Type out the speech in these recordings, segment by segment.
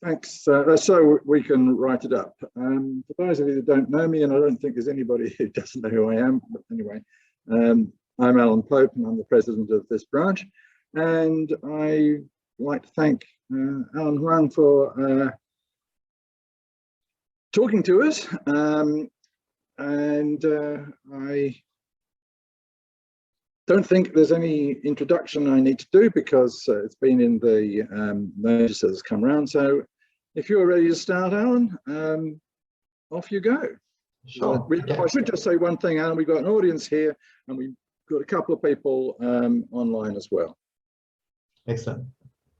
Thanks. So we can write it up. For those of you who don't know me, and I don't think there's anybody who doesn't know who I am, but anyway, I'm Alan Pope and I'm the president of this branch. And I like to thank Alan Huang for talking to us. I don't think there's any introduction I need to do because it's been in the notices come round. So if you're ready to start, Alan, off you go. Sure. I should just say one thing, Alan, we've got an audience here and we've got a couple of people online as well. Excellent.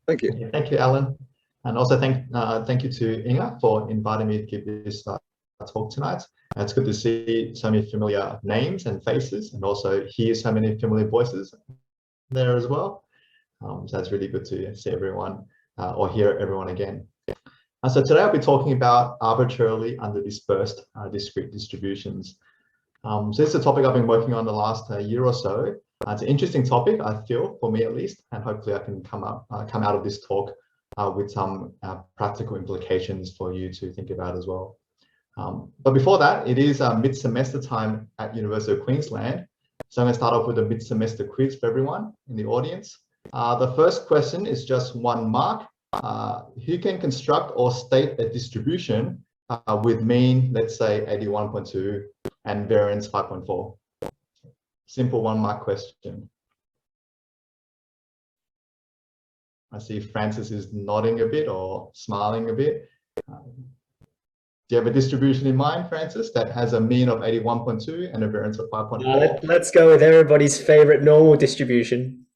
Thank you. Okay, thank you, Alan. And also thank you to Inga for inviting me to give this talk tonight. It's good to see so many familiar names and faces and also hear so many familiar voices there as well. So it's really good to see everyone or hear everyone again. So today I'll be talking about arbitrarily underdispersed discrete distributions. So this is a topic I've been working on the last year or so. It's an interesting topic, I feel, for me at least, and hopefully I can come out of this talk with some practical implications for you to think about as well. But before that, it is mid-semester time at University of Queensland. So I'm going to start off with a mid-semester quiz for everyone in the audience. The first question is just 1 mark. Who can construct or state a distribution with mean, let's say 81.2 and variance 5.4? Simple 1 mark question. I see Francis is nodding a bit or smiling a bit. Do you have a distribution in mind, Francis, that has a mean of 81.2 and a variance of 5.4? Let's go with everybody's favorite normal distribution.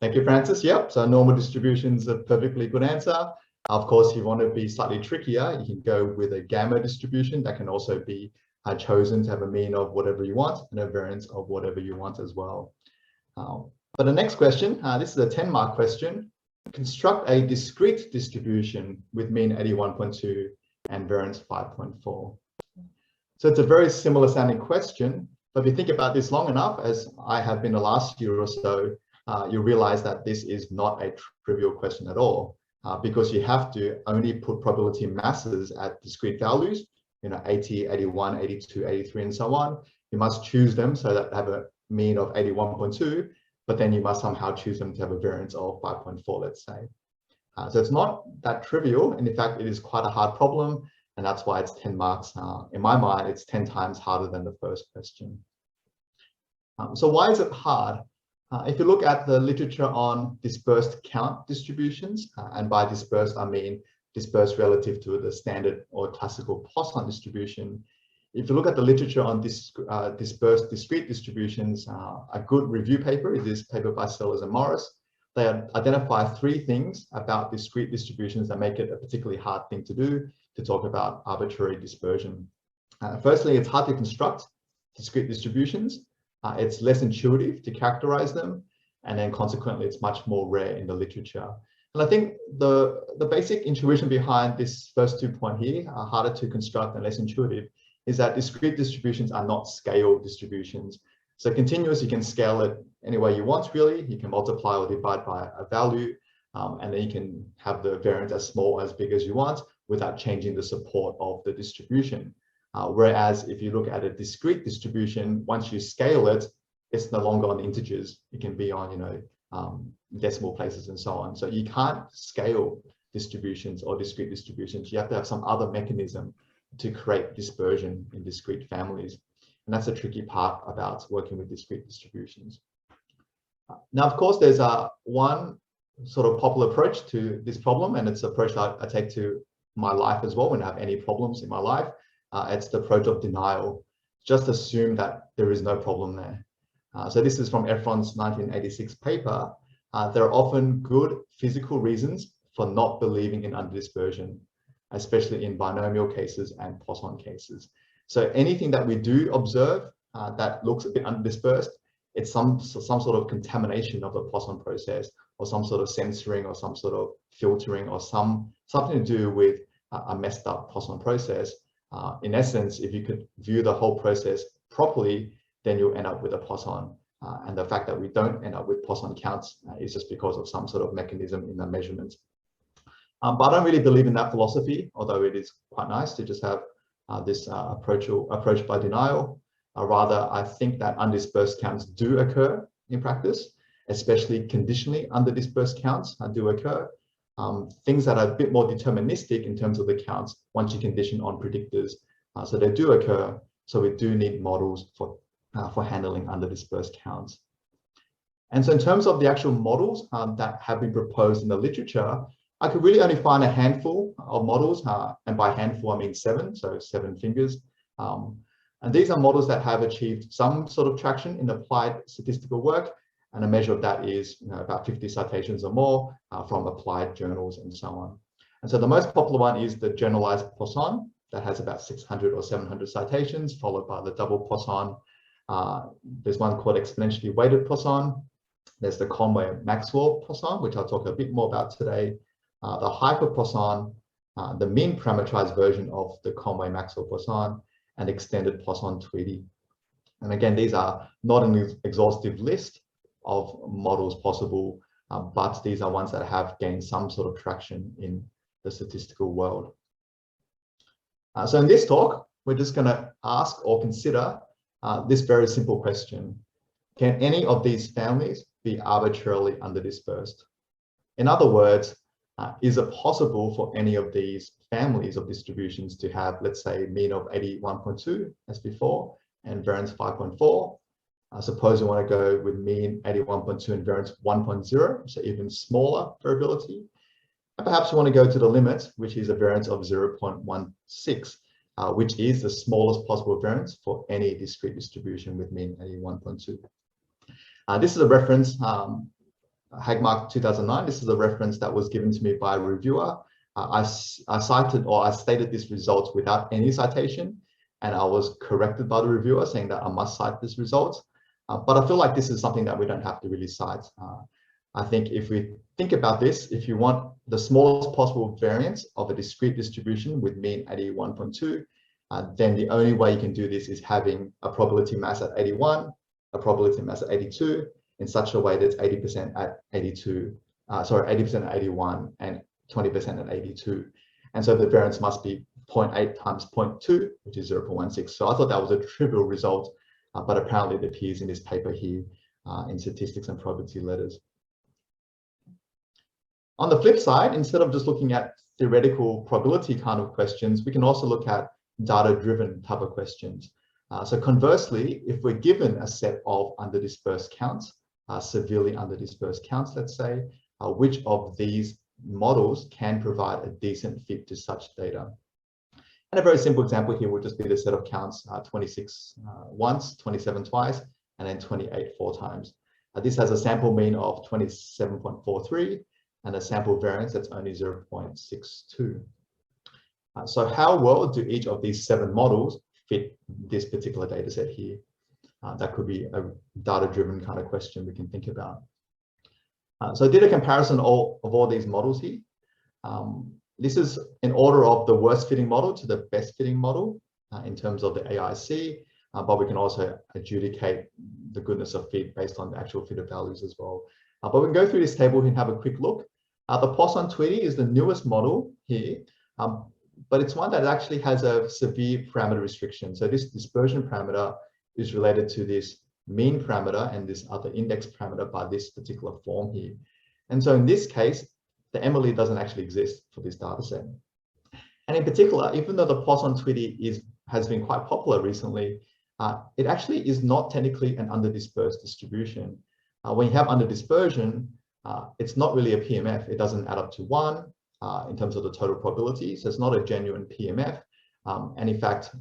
Thank you, Francis. Yep, so normal distribution is a perfectly good answer. Of course, if you want to be slightly trickier, you can go with a gamma distribution that can also be chosen to have a mean of whatever you want and a variance of whatever you want as well. But the next question, this is a 10 mark question. Construct a discrete distribution with mean 81.2 and variance 5.4. So it's a very similar sounding question, but if you think about this long enough, as I have been the last year or so, you realize that this is not a trivial question at all, because you have to only put probability masses at discrete values, 80, 81, 82, 83, and so on. You must choose them so that they have a mean of 81.2, but then you must somehow choose them to have a variance of 5.4, let's say. So it's not that trivial, and in fact, it is quite a hard problem, and that's why it's 10 marks. In my mind, it's 10 times harder than the first question. So why is it hard? If you look at the literature on dispersed count distributions, and by dispersed, I mean dispersed relative to the standard or classical Poisson distribution. If you look at the literature on dispersed discrete distributions, a good review paper is this paper by Sellers and Morris. They identify 3 things about discrete distributions that make it a particularly hard thing to do, to talk about arbitrary dispersion. Firstly, it's hard to construct discrete distributions. It's less intuitive to characterize them, and then consequently, it's much more rare in the literature. And I think the basic intuition behind this first 2 points here, harder to construct and less intuitive, is that discrete distributions are not scale distributions. So continuous, you can scale it any way you want, really. You can multiply or divide by a value, and then you can have the variance as small or as big as you want without changing the support of the distribution. Whereas if you look at a discrete distribution, once you scale it, it's no longer on integers. It can be on, decimal places and so on. So you can't scale distributions or discrete distributions. You have to have some other mechanism to create dispersion in discrete families. And that's a tricky part about working with discrete distributions. Now, of course, there's one sort of popular approach to this problem, and it's an approach that I take to my life as well when I have any problems in my life. It's the approach of denial. Just assume that there is no problem there. So this is from Efron's 1986 paper. There are often good physical reasons for not believing in underdispersion, especially in binomial cases and Poisson cases. So anything that we do observe that looks a bit underdispersed, it's some sort of contamination of the Poisson process, or some sort of censoring, or some sort of filtering, or something to do with a messed up Poisson process. In essence, if you could view the whole process properly, then you'll end up with a Poisson. And the fact that we don't end up with Poisson counts is just because of some sort of mechanism in the measurement. But I don't really believe in that philosophy, although it is quite nice to just have this approach by denial. Rather, I think that undispersed counts do occur in practice, especially conditionally underdispersed counts do occur. Things that are a bit more deterministic in terms of the counts once you condition on predictors. So they do occur. So we do need models for handling underdispersed counts. And so in terms of the actual models that have been proposed in the literature, I could really only find a handful of models, and by handful I mean 7, so 7 fingers. And these are models that have achieved some sort of traction in applied statistical work, and a measure of that is about 50 citations or more from applied journals and so on. And so the most popular one is the generalized Poisson that has about 600 or 700 citations, followed by the double Poisson. There's one called exponentially weighted Poisson. There's the Conway-Maxwell Poisson, which I'll talk a bit more about today. The hyper Poisson, the mean parameterized version of the Conway-Maxwell Poisson, and extended Poisson-Tweedy. And again, these are not an exhaustive list of models possible, but these are ones that have gained some sort of traction in the statistical world. So in this talk, we're just going to ask or consider this very simple question. Can any of these families be arbitrarily underdispersed? In other words, is it possible for any of these families of distributions to have, let's say, mean of 81.2 as before and variance 5.4? Suppose you want to go with mean 81.2 and variance 1.0, so even smaller variability. And perhaps you want to go to the limit, which is a variance of 0.16, which is the smallest possible variance for any discrete distribution with mean 81.2. This is a reference, Hagmark 2009. This is a reference that was given to me by a reviewer. I stated this result without any citation, and I was corrected by the reviewer saying that I must cite this result. But I feel like this is something that we don't have to really cite. I think if we think about this, if you want the smallest possible variance of a discrete distribution with mean 81.2, then the only way you can do this is having a probability mass at 81, a probability mass at 82, in such a way that it's 80% at 82, 80% at 81 and 20% at 82. And so the variance must be 0.8 times 0.2, which is 0.16. So I thought that was a trivial result, but apparently it appears in this paper here in Statistics and Probability Letters. On the flip side, instead of just looking at theoretical probability kind of questions, we can also look at data-driven type of questions. So conversely, if we're given a set of underdispersed counts, severely underdispersed counts, let's say, which of these models can provide a decent fit to such data? And a very simple example here would just be the set of counts 26 once, 27 twice, and then 28 4 times. This has a sample mean of 27.43 and a sample variance that's only 0.62. So how well do each of these 7 models fit this particular data set here? That could be a data-driven kind of question we can think about. So I did a comparison of all these models here. This is in order of the worst fitting model to the best fitting model in terms of the AIC, but we can also adjudicate the goodness of fit based on the actual fitted values as well. But we can go through this table and have a quick look. The Poisson-Tweedy is the newest model here, but it's one that actually has a severe parameter restriction. So this dispersion parameter is related to this mean parameter and this other index parameter by this particular form here. And so in this case, the MLE doesn't actually exist for this data set. And in particular, even though the Poisson-Tweedy has been quite popular recently, it actually is not technically an underdispersed distribution. When you have underdispersion, it's not really a PMF. It doesn't add up to 1 in terms of the total probability. So it's not a genuine PMF. And in fact,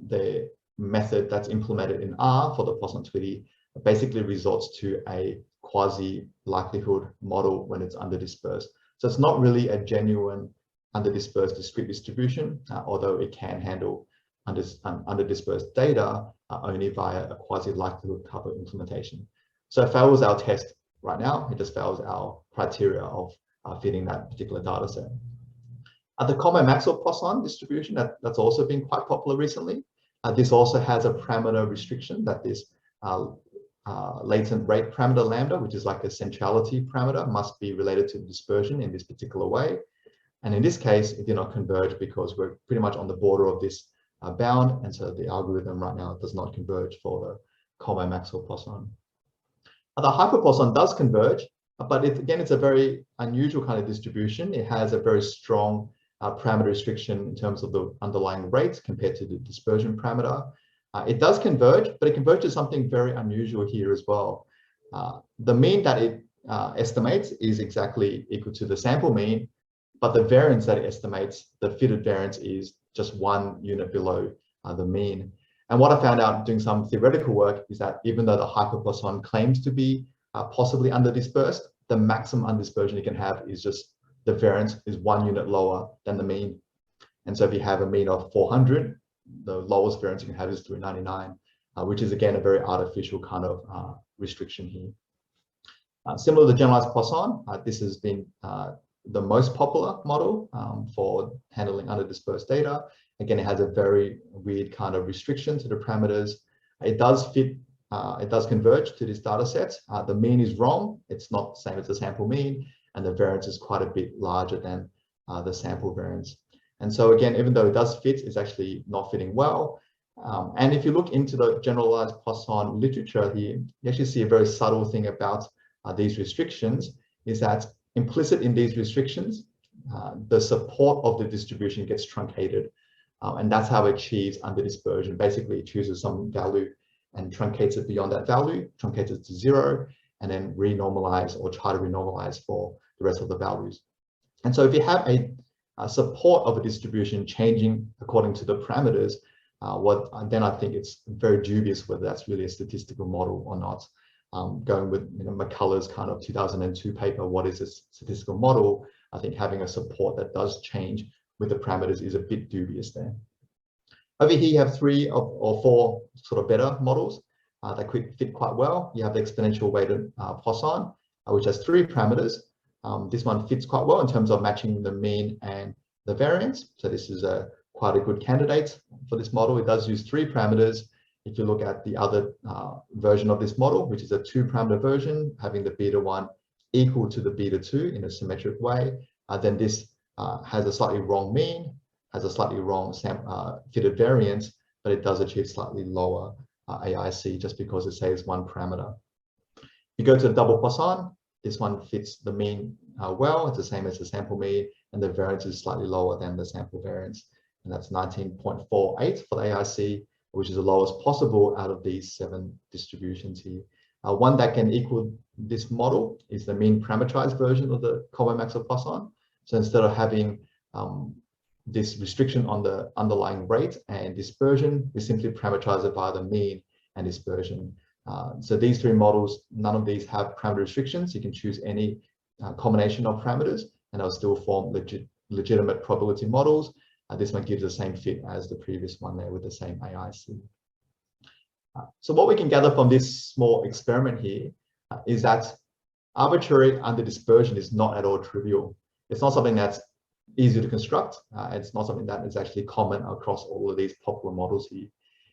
the method that's implemented in R for the Poisson-Tweedy basically resorts to a quasi likelihood model when it's underdispersed. So it's not really a genuine underdispersed discrete distribution, although it can handle underdispersed data only via a quasi likelihood type of implementation. So it fails our test right now. It just fails our criteria of fitting that particular data set. The Conway-Maxwell Poisson distribution, that's also been quite popular recently. This also has a parameter restriction that this latent rate parameter lambda, which is like a centrality parameter, must be related to the dispersion in this particular way. And in this case, it did not converge because we're pretty much on the border of this bound. And so the algorithm right now does not converge for the Kolmogorov-Maxwell Poisson. The hyperpoisson does converge, but again, it's a very unusual kind of distribution. It has a very strong parameter restriction in terms of the underlying rate compared to the dispersion parameter. It does converge, but it converges something very unusual here as well. The mean that it estimates is exactly equal to the sample mean, but the variance that it estimates, the fitted variance, is just 1 unit below the mean. And what I found out doing some theoretical work is that even though the hyperpoisson claims to be possibly underdispersed, the maximum undispersion you can have is just the variance is 1 unit lower than the mean. And so if you have a mean of 400, the lowest variance you can have is 399, which is again a very artificial kind of restriction here. Similar to generalized Poisson, this has been the most popular model for handling underdispersed data. Again, it has a very weird kind of restriction to the parameters. It does fit, it does converge to this data set. The mean is wrong. It's not the same as the sample mean, and the variance is quite a bit larger than the sample variance. And so again, even though it does fit, it's actually not fitting well. And if you look into the generalized Poisson literature here, you actually see a very subtle thing about these restrictions, is that implicit in these restrictions, the support of the distribution gets truncated. And that's how it achieves underdispersion. Basically, it chooses some value and truncates it beyond that value, truncates it to 0, and then renormalize or try to renormalize for the rest of the values. And so if you have a support of a distribution changing according to the parameters, then I think it's very dubious whether that's really a statistical model or not. Going with McCullough's kind of 2002 paper, what is a statistical model? I think having a support that does change with the parameters is a bit dubious there. Over here, you have 3 or 4 sort of better models that could fit quite well. You have the exponential weighted Poisson, which has 3 parameters. This one fits quite well in terms of matching the mean and the variance. So this is quite a good candidate for this model. It does use 3 parameters. If you look at the other version of this model, which is a 2-parameter version, having the beta 1 equal to the beta 2 in a symmetric way, then this has a slightly wrong mean, has a slightly wrong fitted variance, but it does achieve slightly lower AIC just because it saves 1 parameter. You go to the double Poisson, this one fits the mean well. It's the same as the sample mean, and the variance is slightly lower than the sample variance. And that's 19.48 for the AIC, which is the lowest possible out of these 7 distributions here. One that can equal this model is the mean parameterized version of the Kolmogorov-Maxwell Poisson. So instead of having this restriction on the underlying rate and dispersion, we simply parameterize it via the mean and dispersion. So these 3 models, none of these have parameter restrictions. You can choose any combination of parameters and they'll still form legitimate probability models. This one gives the same fit as the previous one there with the same AIC. So what we can gather from this small experiment here is that arbitrary underdispersion is not at all trivial. It's not something that's easy to construct. It's not something that is actually common across all of these popular models here.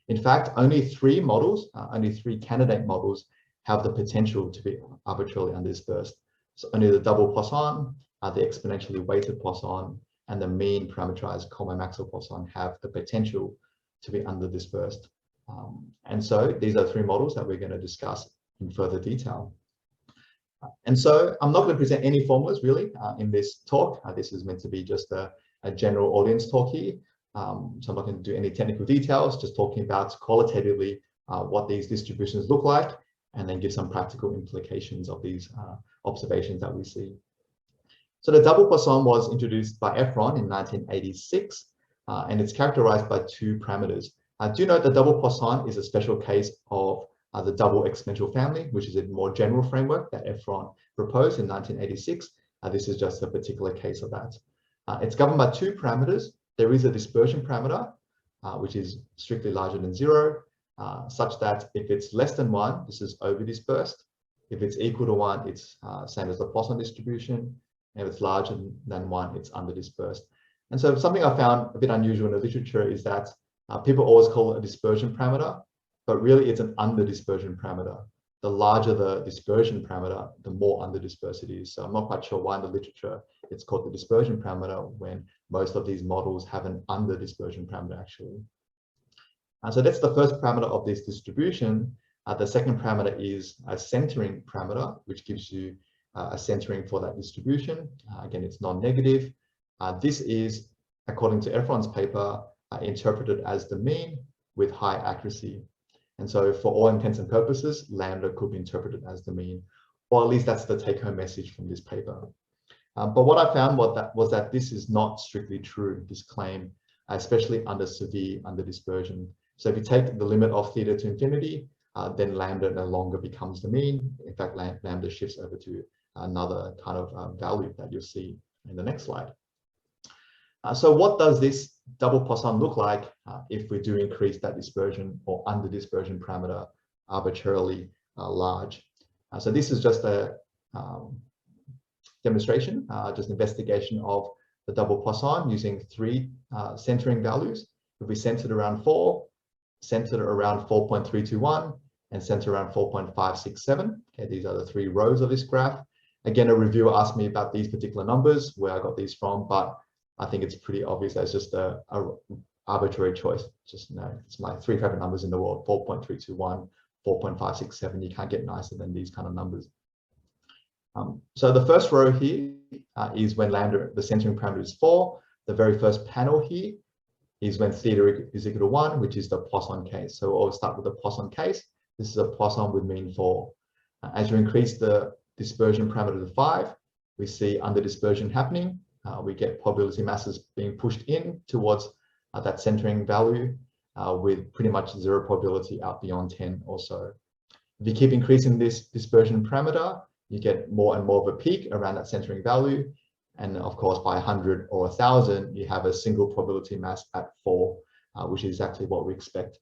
In fact, only 3 models, only 3 candidate models have the potential to be arbitrarily underdispersed. So only the double Poisson, the exponentially weighted Poisson, and the mean parameterized Kolmogorov-Maxwell Poisson have the potential to be underdispersed. And so these are 3 models that we're going to discuss in further detail. And so I'm not going to present any formulas really in this talk. This is meant to be just a general audience talk here. So I'm not going to do any technical details, just talking about qualitatively what these distributions look like, and then give some practical implications of these observations that we see. So the double Poisson was introduced by Efron in 1986, and it's characterized by 2 parameters. Do note the double Poisson is a special case of the double exponential family, which is a more general framework that Efron proposed in 1986. This is just a particular case of that. It's governed by 2 parameters. There is a dispersion parameter, which is strictly larger than 0, such that if it's less than 1, this is overdispersed. If it's equal to 1, it's same as the Poisson distribution. And if it's larger than 1, it's underdispersed. And so something I found a bit unusual in the literature is that people always call it a dispersion parameter, but really it's an underdispersion parameter. The larger the dispersion parameter, the more underdispersed it is. So I'm not quite sure why in the literature it's called the dispersion parameter when most of these models have an under-dispersion parameter actually. So that's the first parameter of this distribution. The second parameter is a centering parameter, which gives you a centering for that distribution. Again, it's non-negative. This is, according to Efron's paper, interpreted as the mean with high accuracy. And so for all intents and purposes, lambda could be interpreted as the mean, or at least that's the take-home message from this paper. But what I found was that this is not strictly true, this claim, especially under severe underdispersion. So if you take the limit of theta to infinity, then lambda no longer becomes the mean. In fact, lambda shifts over to another kind of value that you'll see in the next slide. So what does this double Poisson look like if we do increase that dispersion or underdispersion parameter arbitrarily large? So this is just a demonstration, just investigation of the double Poisson using 3 centering values. If we centered around 4, centered around 4.321, and centered around 4.567. Okay, these are the 3 rows of this graph. Again, a reviewer asked me about these particular numbers, where I got these from, but I think it's pretty obvious that it's just a arbitrary choice. Just, you know, it's my 3 favorite numbers in the world: 4.321, 4.567. You can't get nicer than these kind of numbers. So the first row here is when lambda, the centering parameter, is 4. The very first panel here is when theta is equal to 1, which is the Poisson case. So we'll start with the Poisson case. This is a Poisson with mean 4. As you increase the dispersion parameter to 5, we see underdispersion happening. We get probability masses being pushed in towards that centering value with pretty much 0 probability out beyond 10 or so. If you keep increasing this dispersion parameter, you get more and more of a peak around that centering value. And of course, by 100 or 1,000, you have a single probability mass at 4, which is exactly what we expect.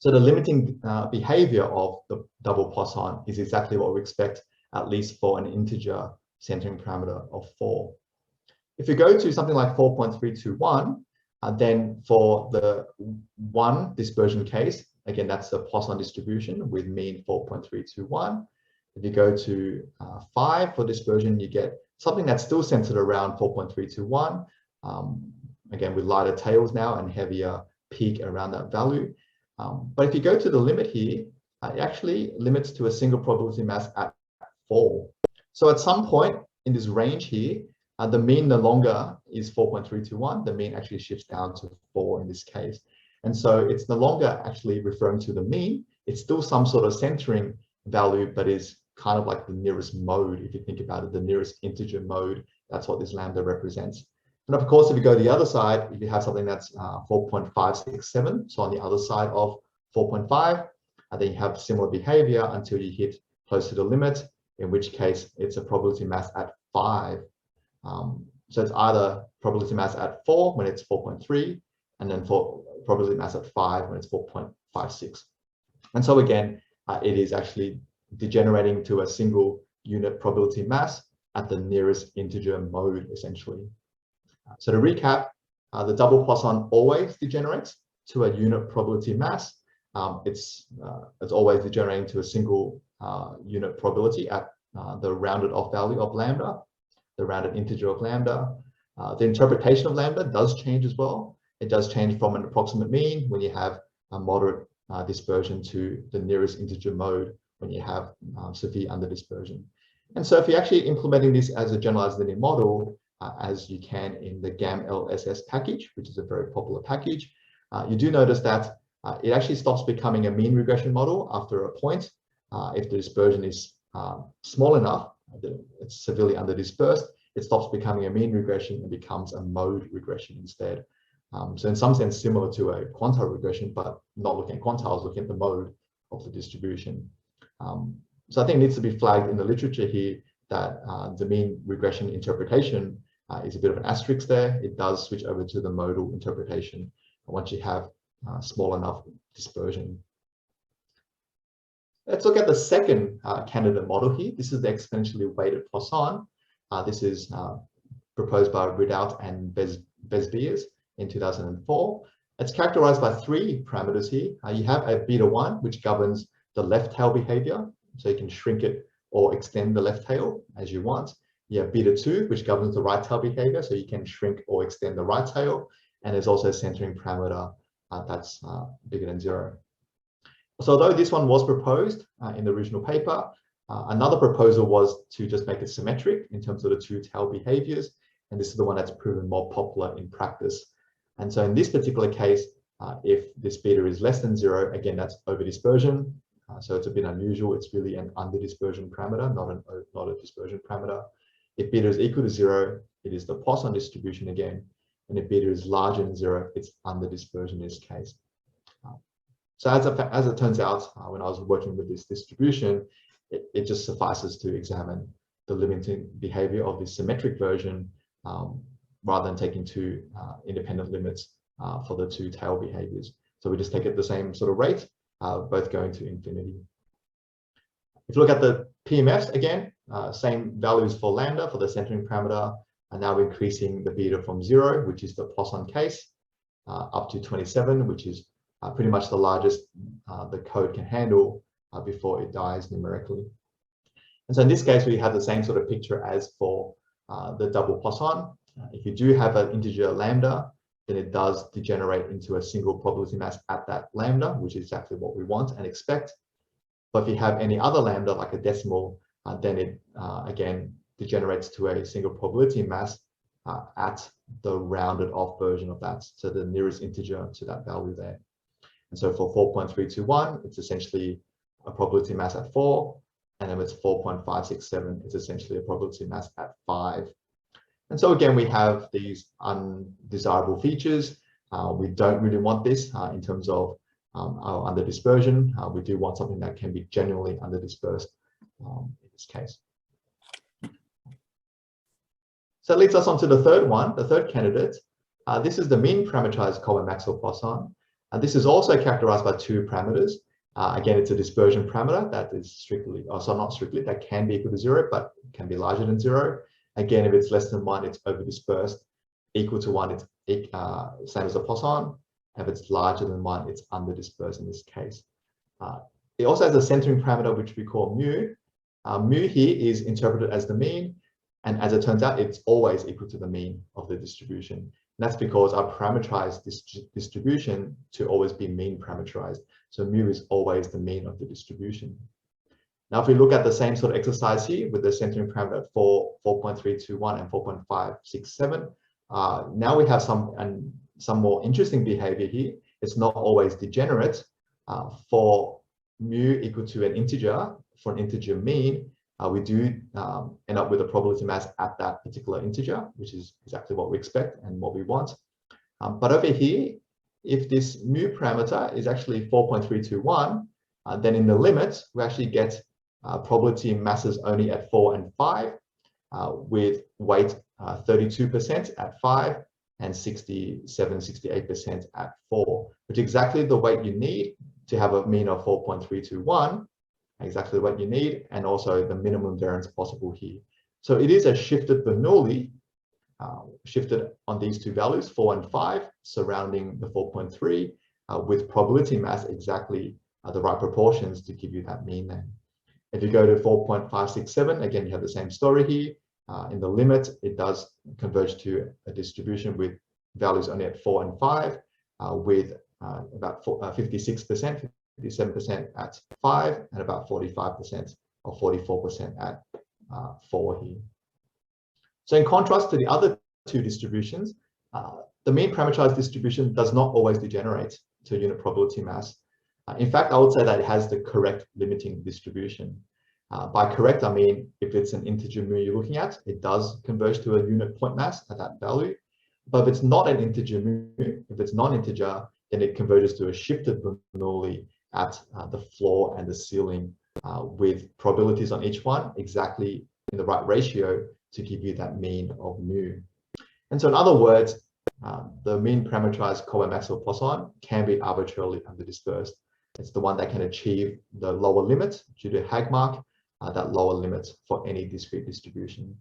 So the limiting behavior of the double Poisson is exactly what we expect, at least for an integer centering parameter of 4. If you go to something like 4.321, then for the 1 dispersion case, again, that's the Poisson distribution with mean 4.321. If you go to 5 for dispersion, you get something that's still centered around 4.321, again, with lighter tails now and heavier peak around that value. But if you go to the limit here, it actually limits to a single probability mass at 4. So at some point in this range here, the mean no longer is 4.321. The mean actually shifts down to 4 in this case. And so it's no longer actually referring to the mean. It's still some sort of centering value, but is kind of like the nearest mode. If you think about it, the nearest integer mode, that's what this lambda represents. And of course, if you go to the other side, if you have something that's 4.567, so on the other side of 4.5, then you have similar behavior until you hit close to the limit, in which case it's a probability mass at 5. So it's either probability mass at 4 when it's 4.3, and then for probability mass at 5 when it's 4.56. And so again, it is actually degenerating to a single unit probability mass at the nearest integer mode, essentially. So to recap, the double Poisson always degenerates to a unit probability mass. It's always degenerating to a single unit probability at the rounded off value of lambda, the rounded integer of lambda. The interpretation of lambda does change as well. It does change from an approximate mean when you have a moderate dispersion to the nearest integer mode when you have severe underdispersion. And so if you're actually implementing this as a generalized linear model, as you can in the GAM-LSS package, which is a very popular package, you do notice that it actually stops becoming a mean regression model after a point. If the dispersion is small enough, it's severely underdispersed, it stops becoming a mean regression and becomes a mode regression instead. So in some sense, similar to a quantile regression, but not looking at quantiles, looking at the mode of the distribution. So I think it needs to be flagged in the literature here that the mean regression interpretation is a bit of an asterisk there. It does switch over to the modal interpretation once you have small enough dispersion. Let's look at the second candidate model here. This is the exponentially weighted Poisson. This is proposed by Ridout and Besbiers in 2004. It's characterized by 3 parameters here. You have a beta 1, which governs the left tail behavior. So you can shrink it or extend the left tail as you want. you have beta 2, which governs the right tail behavior, so you can shrink or extend the right tail. And there's also a centering parameter that's bigger than 0. So although this one was proposed in the original paper, another proposal was to just make it symmetric in terms of the two tail behaviors. And this is the one that's proven more popular in practice. And so in this particular case, if this beta is less than 0, again, that's over dispersion. So it's a bit unusual. It's really an under dispersion parameter, not a dispersion parameter. If beta is equal to 0, it is the Poisson distribution again. And if beta is larger than 0, it's under dispersion in this case. So as it turns out, when I was working with this distribution, it just suffices to examine the limiting behavior of this symmetric version rather than taking two independent limits for the two tail behaviors. So we just take it the same sort of rate, both going to infinity. If you look at the PMFs again, same values for lambda for the centering parameter, and now we're increasing the beta from 0, which is the Poisson case, up to 27, which is pretty much the largest the code can handle before it dies numerically. And so in this case, we have the same sort of picture as for the double Poisson. If you do have an integer lambda, then it does degenerate into a single probability mass at that lambda, which is exactly what we want and expect. But if you have any other lambda, like a decimal, then it again degenerates to a single probability mass at the rounded off version of that, so the nearest integer to that value there. And so for 4.321, it's essentially a probability mass at 4, and then it's 4.567, it's essentially a probability mass at 5. And so again, we have these undesirable features. We don't really want this in terms of our under dispersion. We do want something that can be genuinely under dispersed in this case. So it leads us on to the third one, the third candidate. This is the mean parameterized Cohen-Maxwell Poisson. And this is also characterized by two parameters. Again, it's a dispersion parameter that is strictly, so not strictly, that can be equal to 0, but can be larger than 0. Again, if it's less than 1, it's over dispersed. Equal to 1, it's same as the Poisson. If it's larger than 1, it's under dispersed in this case. It also has a centering parameter, which we call mu. Mu here is interpreted as the mean. And as it turns out, it's always equal to the mean of the distribution. And that's because I parameterized this distribution to always be mean parameterized. So mu is always the mean of the distribution. Now, if we look at the same sort of exercise here with the centering parameter for 4.321 and 4.567, now we have some more interesting behavior here. It's not always degenerate. For mu equal to an integer, for an integer mean, we do end up with a probability mass at that particular integer, which is exactly what we expect and what we want. But over here, if this mu parameter is actually 4.321, then in the limit, we actually get probability masses only at 4 and 5, with weight 32% at 5 and 68% at 4, which is exactly the weight you need to have a mean of 4.321, exactly what you need, and also the minimum variance possible here. So it is a shifted Bernoulli, shifted on these two values, 4 and 5, surrounding the 4.3, with probability mass exactly the right proportions to give you that mean there. If you go to 4.567, again, you have the same story here. In the limit, it does converge to a distribution with values only at 4 and 5, with about 56%, 57% at 5, and about 45% or 44% at 4 here. So in contrast to the other two distributions, the mean parameterized distribution does not always degenerate to unit probability mass. In fact, I would say that it has the correct limiting distribution. By correct, I mean if it's an integer mu you're looking at, it does converge to a unit point mass at that value. But if it's not an integer mu, if it's non-integer, then it converges to a shifted Bernoulli at the floor and the ceiling, with probabilities on each one exactly in the right ratio to give you that mean of mu. And so in other words, the mean parameterized Cohen-Maxwell Poisson can be arbitrarily underdispersed. It's the one that can achieve the lower limit due to Hagmark, that lower limit for any discrete distribution.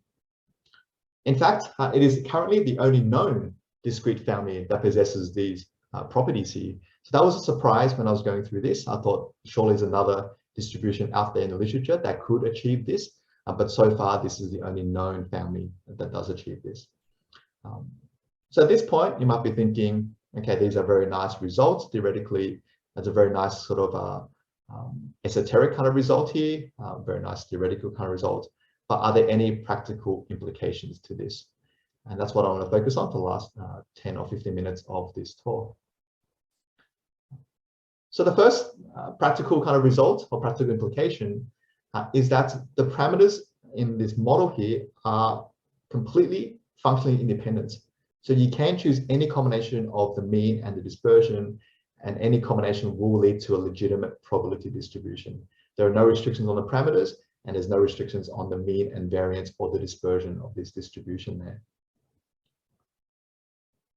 In fact, it is currently the only known discrete family that possesses these properties here. So that was a surprise when I was going through this. I thought surely there's another distribution out there in the literature that could achieve this, but so far this is the only known family that does achieve this. So at this point, you might be thinking, okay, these are very nice results. Theoretically, that's a very nice sort of esoteric kind of result here, very nice theoretical kind of result. But are there any practical implications to this? And that's what I want to focus on for the last 10 or 15 minutes of this talk. So the first practical kind of result or practical implication is that the parameters in this model here are completely functionally independent. So you can choose any combination of the mean and the dispersion, and any combination will lead to a legitimate probability distribution. There are no restrictions on the parameters, and there's no restrictions on the mean and variance or the dispersion of this distribution there.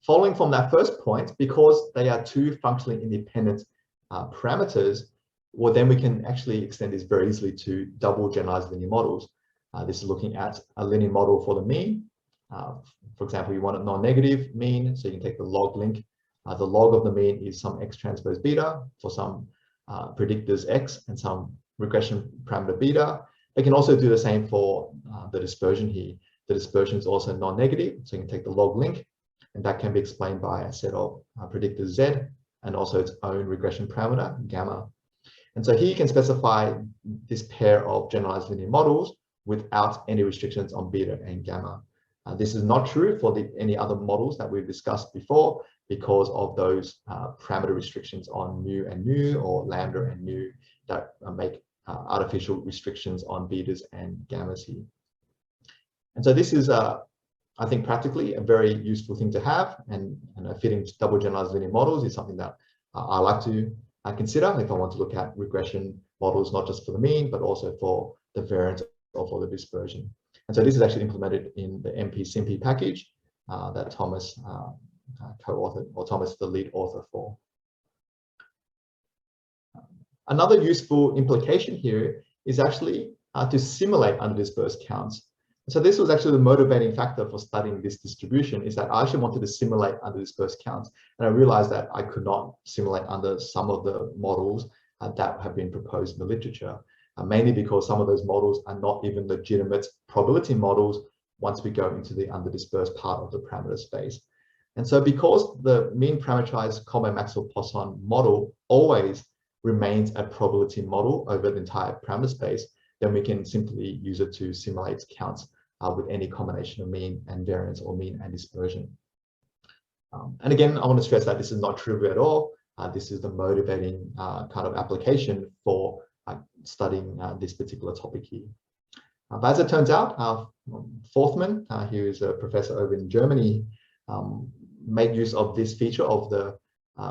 Following from that first point, because they are two functionally independent parameters, well, then we can actually extend this very easily to double generalized linear models. This is looking at a linear model for the mean. For example, you want a non-negative mean, so you can take the log link. The log of the mean is some x transpose beta for some predictors x and some regression parameter beta. They can also do the same for the dispersion here. The dispersion is also non-negative, so you can take the log link, and that can be explained by a set of predictors z and also its own regression parameter gamma. And so here you can specify this pair of generalized linear models without any restrictions on beta and gamma. This is not true for any other models that we've discussed before because of those parameter restrictions on mu and nu or lambda and nu that make artificial restrictions on betas and gammas here. And so this is, I think, practically a very useful thing to have, and fitting double generalized linear models is something that I like to consider if I want to look at regression models, not just for the mean, but also for the variance or for the dispersion. And so this is actually implemented in the MP-SIMP package that Thomas co-authored, or Thomas the lead author for. Another useful implication here is actually to simulate underdispersed counts. So this was actually the motivating factor for studying this distribution, is that I actually wanted to simulate underdispersed counts. And I realized that I could not simulate under some of the models that have been proposed in the literature, mainly because some of those models are not even legitimate probability models once we go into the underdispersed part of the parameter space. And so because the mean parameterized Kolmogorov-Maxwell-Poisson model always remains a probability model over the entire parameter space, then we can simply use it to simulate counts with any combination of mean and variance or mean and dispersion. And again, I want to stress that this is not trivial at all. This is the motivating kind of application for studying this particular topic here. But as it turns out, Forthman, who is a professor over in Germany, made use of this feature of the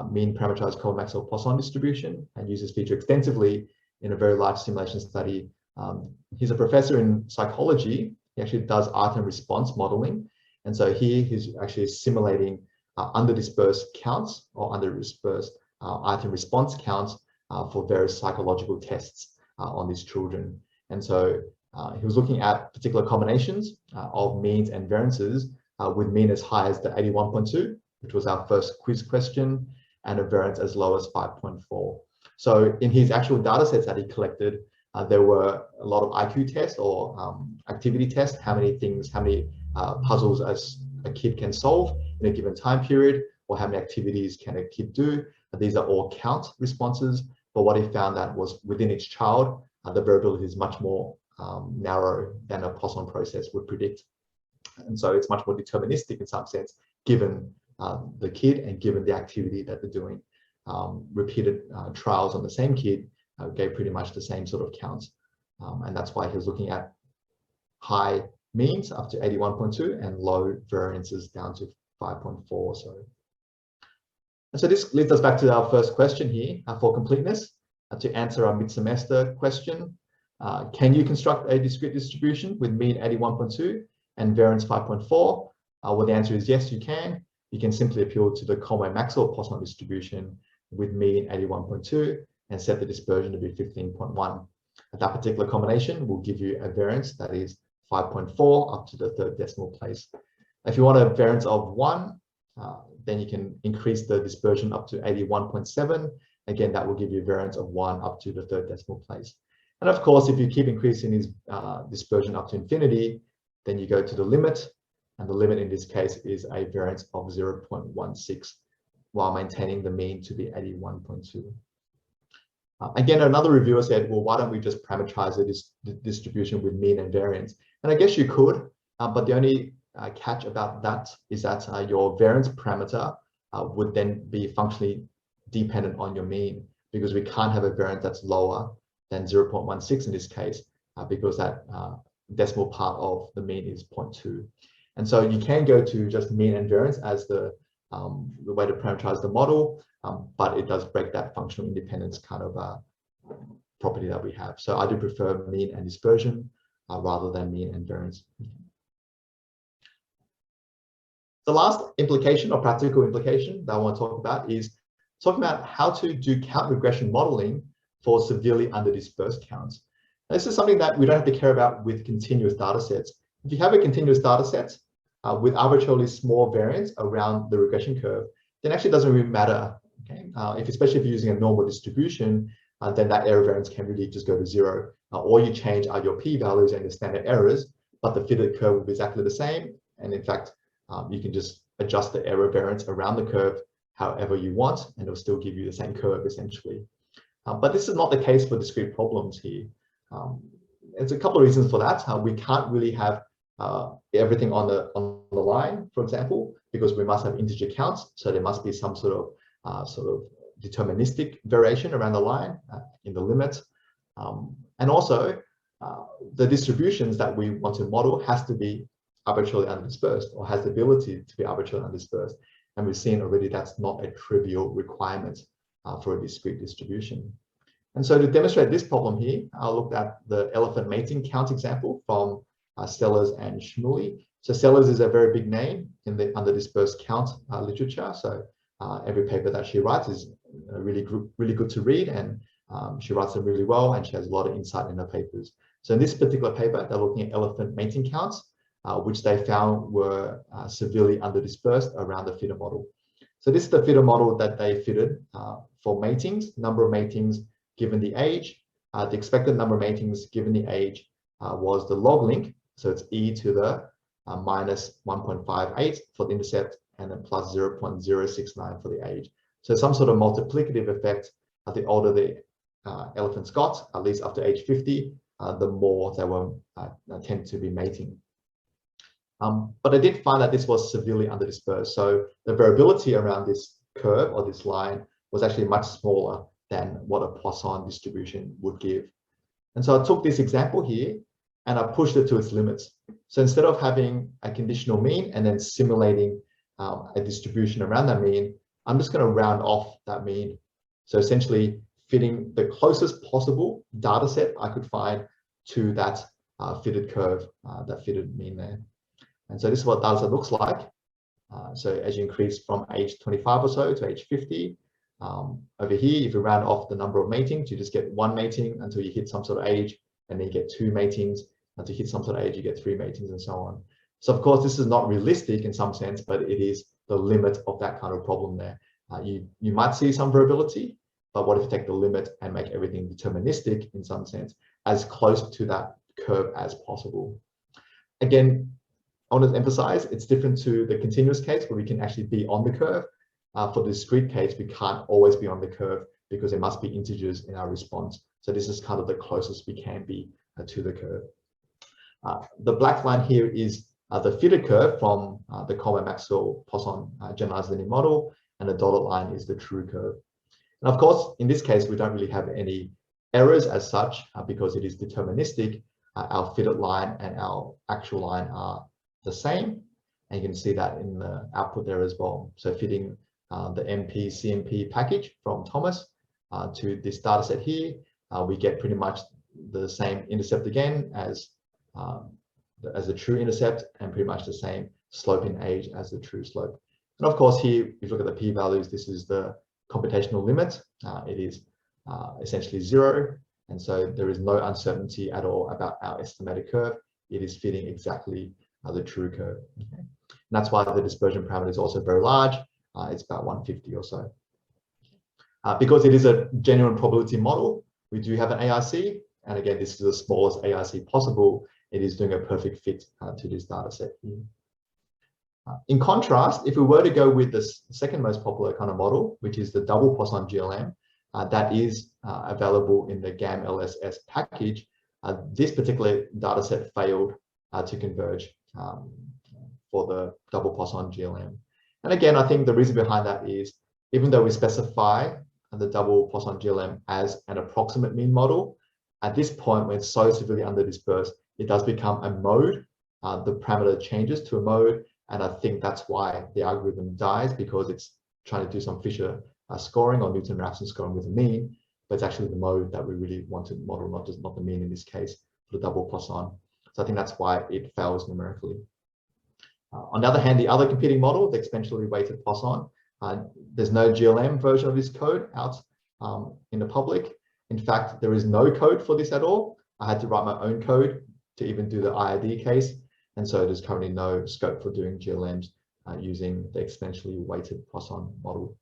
mean parameterized Kolmogorov-Maxwell-Poisson distribution and used this feature extensively in a very large simulation study. He's a professor in psychology. He actually does item response modeling. And so here he's actually simulating underdispersed counts or underdispersed item response counts for various psychological tests on these children. And so he was looking at particular combinations of means and variances with mean as high as the 81.2, which was our first quiz question, and a variance as low as 5.4. So in his actual data sets that he collected, there were a lot of IQ tests or activity tests, how many puzzles a kid can solve in a given time period, or how many activities can a kid do. These are all count responses, but what he found that was within each child, the variability is much more narrow than a Poisson process would predict. And so it's much more deterministic in some sense, given the kid and given the activity that they're doing. Repeated trials on the same kid gave pretty much the same sort of counts. And that's why he was looking at high means up to 81.2 and low variances down to 5.4 or so. And so this leads us back to our first question here for completeness. To answer our mid-semester question, can you construct a discrete distribution with mean 81.2 and variance 5.4? Well, the answer is yes, you can. You can simply appeal to the Kolmogorov-Maxwell-Poisson distribution with mean 81.2 and set the dispersion to be 15.1. That particular combination will give you a variance that is 5.4 up to the third decimal place. If you want a variance of 1, then you can increase the dispersion up to 81.7. Again, that will give you a variance of 1 up to the third decimal place. And of course, if you keep increasing this dispersion up to infinity, then you go to the limit, and the limit in this case is a variance of 0.16 while maintaining the mean to be 81.2. Again, another reviewer said, well, why don't we just parameterize the distribution with mean and variance? And I guess you could, but the only catch about that is that your variance parameter would then be functionally dependent on your mean, because we can't have a variance that's lower than 0.16 in this case, because that decimal part of the mean is 0.2. And so you can go to just mean and variance as the way to parameterize the model, but it does break that functional independence kind of property that we have. So I do prefer mean and dispersion rather than mean and variance. The last implication or practical implication that I want to talk about is talking about how to do count regression modeling for severely underdispersed counts. Now, this is something that we don't have to care about with continuous data sets. If you have a continuous data set with arbitrarily small variance around the regression curve, then actually it doesn't really matter. Okay? Especially if you're using a normal distribution, then that error variance can really just go to 0. All you change are your p-values and your standard errors, but the fitted curve will be exactly the same. And in fact, you can just adjust the error variance around the curve however you want, and it'll still give you the same curve essentially. But this is not the case for discrete problems here. There's a couple of reasons for that. We can't really have everything on the line, for example, because we must have integer counts. So there must be some sort of deterministic variation around the line in the limit. And also, the distributions that we want to model has to be arbitrarily undispersed, or has the ability to be arbitrarily undispersed. And we've seen already that's not a trivial requirement for a discrete distribution. And so to demonstrate this problem here, I looked at the elephant mating count example from Sellers and Shmuley. So Sellers is a very big name in the underdispersed count literature. So every paper that she writes is really good to read, and she writes them really well, and she has a lot of insight in her papers. So in this particular paper, they're looking at elephant mating counts, which they found were severely underdispersed around the fitter model. So this is the fitter model that they fitted for matings, number of matings given the age. The expected number of matings given the age was the log link. So it's e to the minus 1.58 for the intercept, and then plus 0.069 for the age. So some sort of multiplicative effect. The older the elephants got, at least up to age 50, the more they will tend to be mating. But I did find that this was severely underdispersed. So the variability around this curve or this line was actually much smaller than what a Poisson distribution would give. And so I took this example here and I pushed it to its limits. So instead of having a conditional mean and then simulating a distribution around that mean, I'm just going to round off that mean. So essentially fitting the closest possible data set I could find to that fitted curve, that fitted mean there. And so this is what data set looks like. So as you increase from age 25 or so to age 50, over here, if you round off the number of matings, you just get 1 mating until you hit some sort of age, and then you get 2 matings. Until you hit some sort of age, you get 3 matings, and so on. So of course, this is not realistic in some sense, but it is the limit of that kind of problem there. You might see some variability, but what if you take the limit and make everything deterministic in some sense, as close to that curve as possible? Again, I want to emphasize it's different to the continuous case where we can actually be on the curve. For the discrete case, we can't always be on the curve because there must be integers in our response. So this is kind of the closest we can be to the curve. The black line here is the fitted curve from the Coleman-Maxwell-Poisson generalized linear model, and the dotted line is the true curve. And of course, in this case, we don't really have any errors as such because it is deterministic. Our fitted line and our actual line are the same, and you can see that in the output there as well. So fitting the MP-CMP package from Thomas to this data set here, we get pretty much the same intercept again as the true intercept, and pretty much the same slope in age as the true slope. And of course here, if you look at the p-values, this is the computational limit. It is essentially 0, and so there is no uncertainty at all about our estimated curve. It is fitting exactly the true curve. Okay? And that's why the dispersion parameter is also very large. It's about 150 or so. Because it is a genuine probability model, we do have an AIC, And again, this is the smallest AIC possible. It is doing a perfect fit to this data set here. In contrast, if we were to go with the second most popular kind of model, which is the double Poisson GLM, that is available in the GAM-LSS package, this particular data set failed to converge for the double Poisson GLM. And again, I think the reason behind that is, even though we specify the double Poisson GLM as an approximate mean model, at this point, when it's so severely underdispersed, it does become a mode. The parameter changes to a mode, and I think that's why the algorithm dies, because it's trying to do some Fisher scoring or Newton-Raphson scoring with a mean, but it's actually the mode that we really want to model, not the mean in this case for the double Poisson. So I think that's why it fails numerically. On the other hand, the other competing model, the exponentially weighted Poisson, there's no GLM version of this code out in the public. In fact, there is no code for this at all. I had to write my own code to even do the IID case. And so there's currently no scope for doing GLMs using the exponentially weighted Poisson model.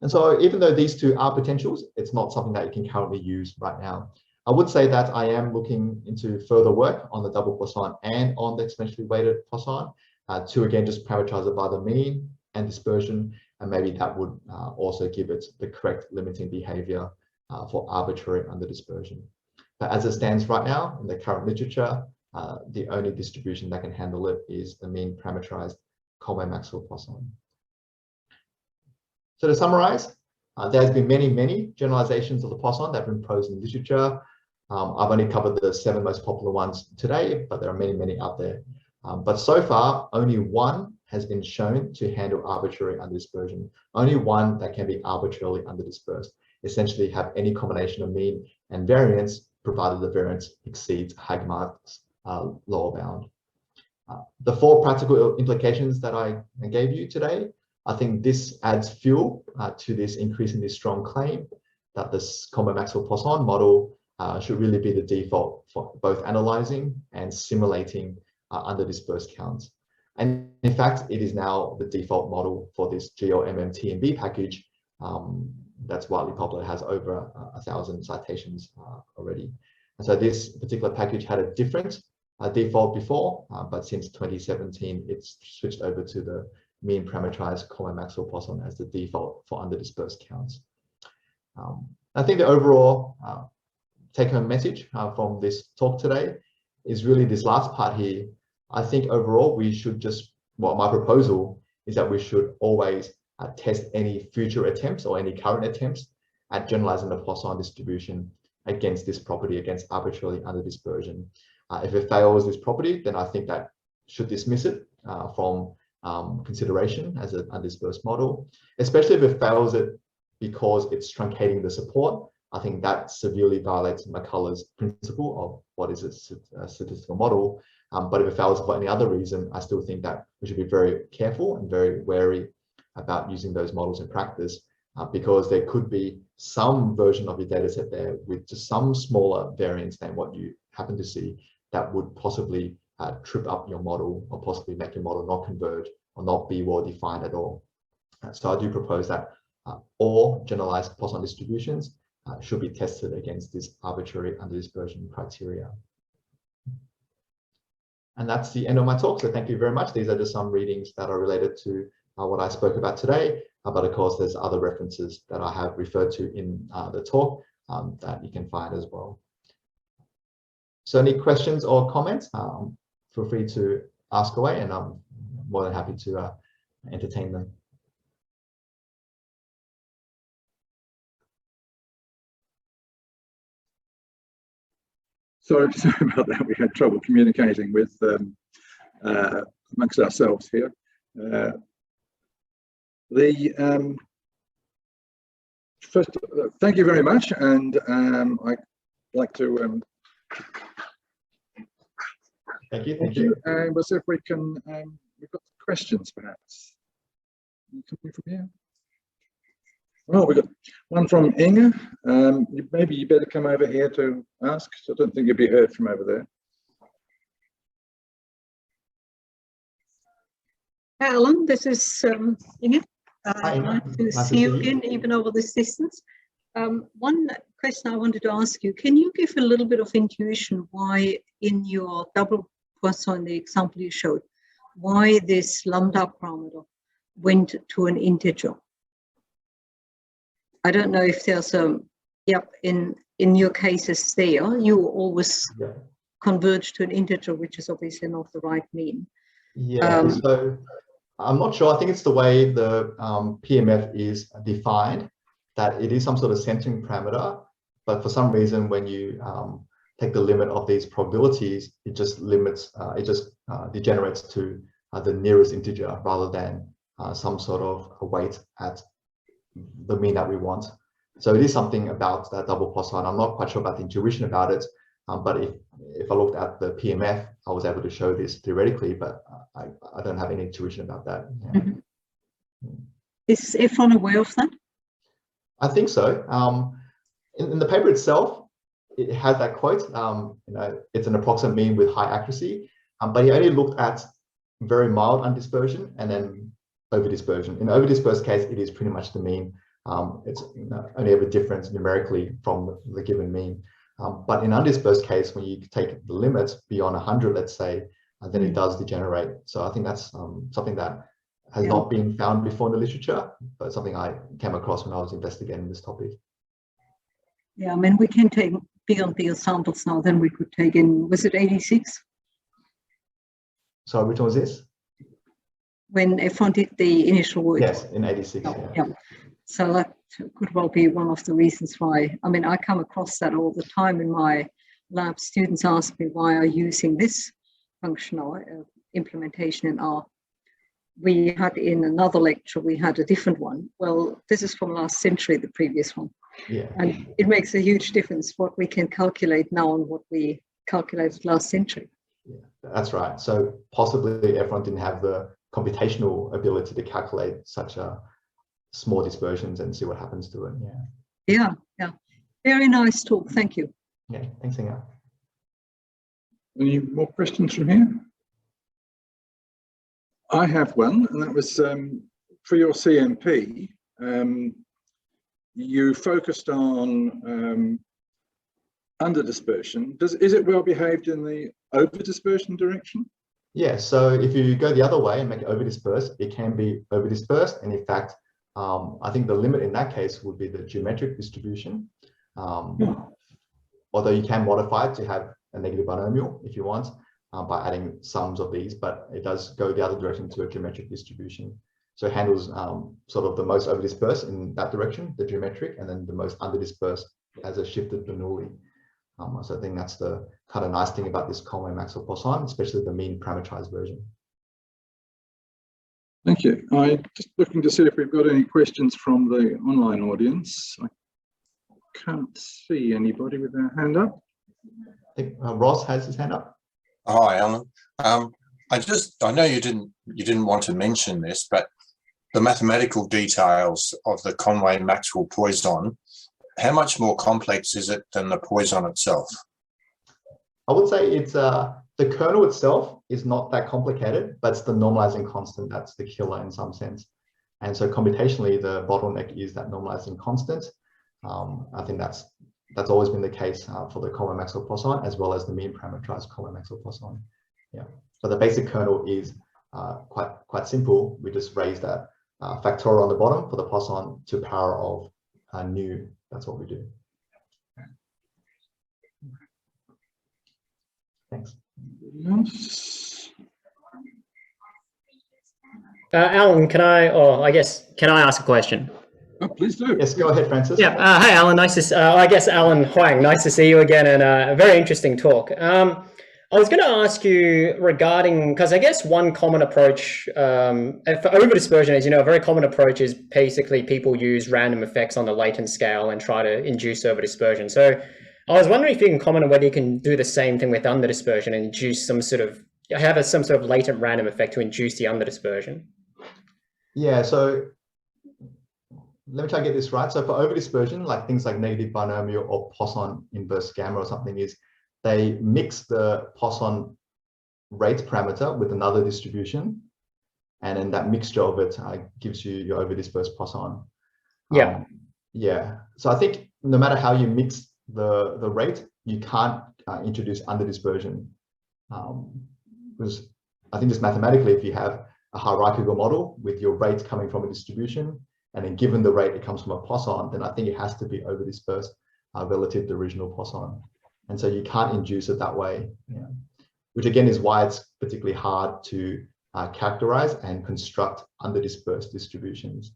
And so even though these two are potentials, it's not something that you can currently use right now. I would say that I am looking into further work on the double Poisson and on the exponentially weighted Poisson to again just parameterize it by the mean and dispersion, and maybe that would also give it the correct limiting behavior for arbitrary underdispersion. But as it stands right now in the current literature, the only distribution that can handle it is the mean parameterized Coleman-Maxwell Poisson. So to summarize, there's been many generalizations of the Poisson that have been proposed in the literature. I've only covered the 7 most popular ones today, but there are many out there. But so far, only one has been shown to handle arbitrary underdispersion. Only one that can be arbitrarily underdispersed. Essentially have any combination of mean and variance, provided the variance exceeds Hagmark's lower bound. The 4 practical implications that I gave you today, I think this adds fuel to this increasingly strong claim that this Coleman-Maxwell Poisson model should really be the default for both analyzing and simulating underdispersed counts. And in fact, it is now the default model for this GLMMTNB package that's widely popular, has over 1,000 citations already. And so this particular package had a different default before, but since 2017, it's switched over to the mean parameterized Coleman-Maxwell Poisson as the default for underdispersed counts. I think the overall take-home message from this talk today is really this last part here. I think overall we should just, well, my proposal is that we should always test any future attempts or any current attempts at generalizing the Poisson distribution against this property, against arbitrarily underdispersion. If it fails this property, then I think that should dismiss it from consideration as an undispersed model, especially if it fails it because it's truncating the support. I think that severely violates McCullough's principle of what is a statistical model. But if it fails for any other reason, I still think that we should be very careful and very wary about using those models in practice, because there could be some version of your data set there with just some smaller variance than what you happen to see that would possibly trip up your model or possibly make your model not converge or not be well defined at all. So I do propose that all generalized Poisson distributions should be tested against this arbitrary underdispersion criteria. And that's the end of my talk. So thank you very much. These are just some readings that are related to what I spoke about today. But of course, there's other references that I have referred to in the talk that you can find as well. So any questions or comments, feel free to ask away, and I'm more than happy to entertain them. Sorry about that. We had trouble communicating with amongst ourselves here. First, thank you very much, and I'd like to Thank you. And we'll see if we can. We've got questions, perhaps. Coming from here. Well, we've got one from Inga. Maybe you better come over here to ask. So I don't think you'll be heard from over there. Hi, Alan. This is Inga. Hi, Inga. Nice to see you again, even over this distance. One question I wanted to ask you. Can you give a little bit of intuition why in your double Poisson, the example you showed, why this lambda parameter went to an integer? I don't know if there's in your cases there, you always converge to an integer, which is obviously not the right mean. Yeah, so I'm not sure. I think it's the way the PMF is defined, that it is some sort of centering parameter, but for some reason, when you take the limit of these probabilities, it just limits, degenerates to the nearest integer rather than some sort of a weight at the mean that we want. So it is something about that double Poisson. I'm not quite sure about the intuition about it, but if I looked at the PMF, I was able to show this theoretically, but I don't have any intuition about that. Yeah. Mm-hmm. Is everyone aware of that? I think so. In the paper itself, it has that quote. It's an approximate mean with high accuracy, but he only looked at very mild undispersion and then overdispersion. In the overdispersed case, it is pretty much the mean. It's only ever difference numerically from the given mean. But in undispersed case, when you take the limits beyond 100, let's say, then it does degenerate. So I think that's something that has not been found before in the literature, but something I came across when I was investigating this topic. Yeah, I mean, we can take bigger samples now than we could take in, was it 86? So which one was this? When everyone did the initial work. Yes, in 86. Yeah. So that could well be one of the reasons why. I mean, I come across that all the time in my lab. Students ask me why are you using this functional implementation in R. We had in another lecture, we had a different one. Well, this is from last century, the previous one. Yeah. And it makes a huge difference what we can calculate now and what we calculated last century. Yeah, that's right. So possibly everyone didn't have the computational ability to calculate such a small dispersions and see what happens to it. Yeah. Very nice talk. Thank you. Yeah, thanks, Inga. Any more questions from here? I have one, and that was for your CMP. You focused on underdispersion. Is it well behaved in the overdispersion direction? Yeah, so if you go the other way and make it overdispersed, it can be overdispersed. And in fact, I think the limit in that case would be the geometric distribution. Although you can modify it to have a negative binomial if you want by adding sums of these, but it does go the other direction to a geometric distribution. So it handles sort of the most overdispersed in that direction, the geometric, and then the most underdispersed as a shifted Bernoulli. So I think that's the kind of nice thing about this Conway-Maxwell Poisson, especially the mean parameterized version. Thank you. I'm just looking to see if we've got any questions from the online audience. I can't see anybody with their hand up. I think Ross has his hand up. Hi, Alan. I know you didn't want to mention this, but the mathematical details of the Conway-Maxwell Poisson, how much more complex is it than the Poisson itself? I would say it's the kernel itself is not that complicated, but it's the normalizing constant that's the killer in some sense. And so computationally, the bottleneck is that normalizing constant. I think that's always been the case for the Conway-Maxwell Poisson, as well as the mean parameterized Conway-Maxwell Poisson. Yeah, but the basic kernel is quite simple. We just raise that factorial on the bottom for the Poisson to power of nu. That's what we do. Thanks. Alan, can I ask a question? Oh, please do. Yes, go ahead, Francis. Yeah. Hi, Alan. Nice to. I guess Alan Huang. Nice to see you again, and a very interesting talk. I was going to ask you regarding, because I guess one common approach for overdispersion, as you know, a very common approach is basically people use random effects on the latent scale and try to induce overdispersion. So I was wondering if you can comment on whether you can do the same thing with underdispersion and induce some sort of latent random effect to induce the underdispersion. Yeah, so let me try to get this right. So for overdispersion, like things like negative binomial or Poisson inverse gamma or something, is they mix the Poisson rate parameter with another distribution, and then that mixture of it gives you your overdispersed Poisson. Yeah. Yeah. So I think no matter how you mix the rate, you can't introduce underdispersion. Because I think just mathematically, if you have a hierarchical model with your rates coming from a distribution, and then given the rate it comes from a Poisson, then I think it has to be overdispersed relative to the original Poisson. And so you can't induce it that way, which again is why it's particularly hard to characterize and construct underdispersed distributions.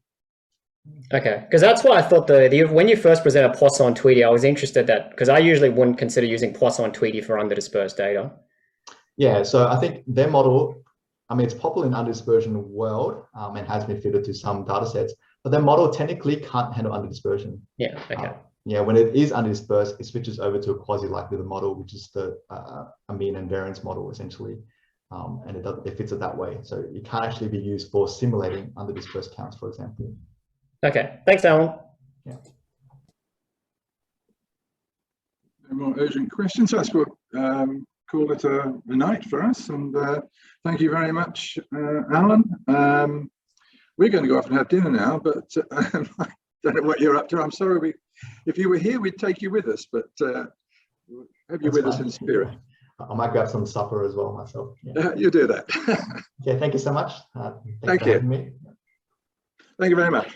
Okay, because that's why I thought when you first presented Poisson Tweedy, I was interested that, because I usually wouldn't consider using Poisson Tweedy for underdispersed data. Yeah, so I think their model, I mean, it's popular in underdispersion world and has been fitted to some data sets, but their model technically can't handle underdispersion. Yeah, okay. Yeah, when it is underdispersed, it switches over to a quasi-likelihood model, which is the mean and variance model essentially, and it fits it that way. So it can't actually be used for simulating underdispersed counts, for example. Okay, thanks, Alan. Yeah. No more urgent questions. So I suppose call it a night for us. And thank you very much, Alan. We're going to go off and have dinner now, but I don't know what you're up to. I'm sorry. If you were here, we'd take you with us, but have you with us in spirit. I might grab some supper as well myself. Yeah. You do that. Yeah, thank you so much. Thank you. Having me. Thank you very much.